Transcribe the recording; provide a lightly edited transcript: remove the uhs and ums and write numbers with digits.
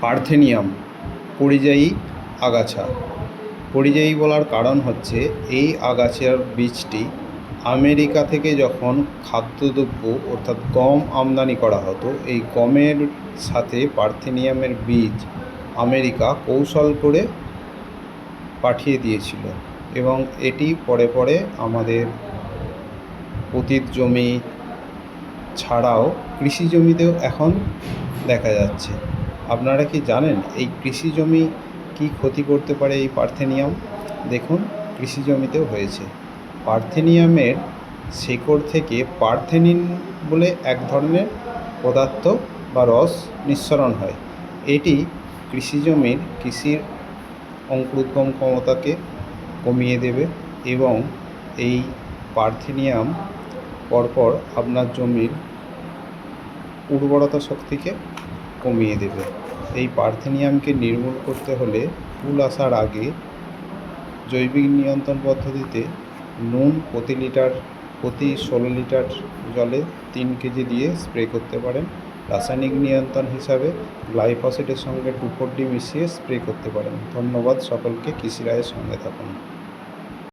Parthenium পরিযায়ী আগাছা। পরিযায়ী বলার কারণ হচ্ছে এই আগাছার বীজটি আমেরিকা থেকে যখন খাদ্যদ্রব্য অর্থাৎ গম আমদানি করা হতো, এই গমের সাথে পার্থেনিয়ামের বীজ আমেরিকা কৌশল করে পাঠিয়ে দিয়েছিল এবং এটি পরে পরে আমাদের পতিত জমি ছাড়াও কৃষি জমিতেও এখন দেখা যাচ্ছে। আপনারা কি জানেন এই কৃষি জমি কী ক্ষতি করতে পারে এই পার্থেনিয়াম? দেখুন, কৃষি জমিতেও হয়েছে। পার্থেনিয়ামের শেকড় থেকে পার্থেনিন বলে এক ধরনের পদার্থ বা রস নিঃসরণ হয়। এটি কৃষির অঙ্কুরোদ্গম ক্ষমতাকে কমিয়ে দেবে এবং এই পার্থেনিয়াম পরপর আপনার জমির উর্বরতা শক্তিকে কমিয়ে দেবে। এই পার্থেনিয়ামকে নির্মূল করতে হলে ফুল আসার আগে জৈবিক নিয়ন্ত্রণ পদ্ধতিতে নুন প্রতি 16 লিটার জলে 3 কেজি দিয়ে স্প্রে করতে পারেন। রাসায়নিক নিয়ন্ত্রণ হিসাবে গ্লাইফোসেটের সঙ্গে 2,4-D মিশিয়ে স্প্রে করতে পারেন। ধন্যবাদ সকলকে। কৃষি রায়ের সঙ্গে থাকুন।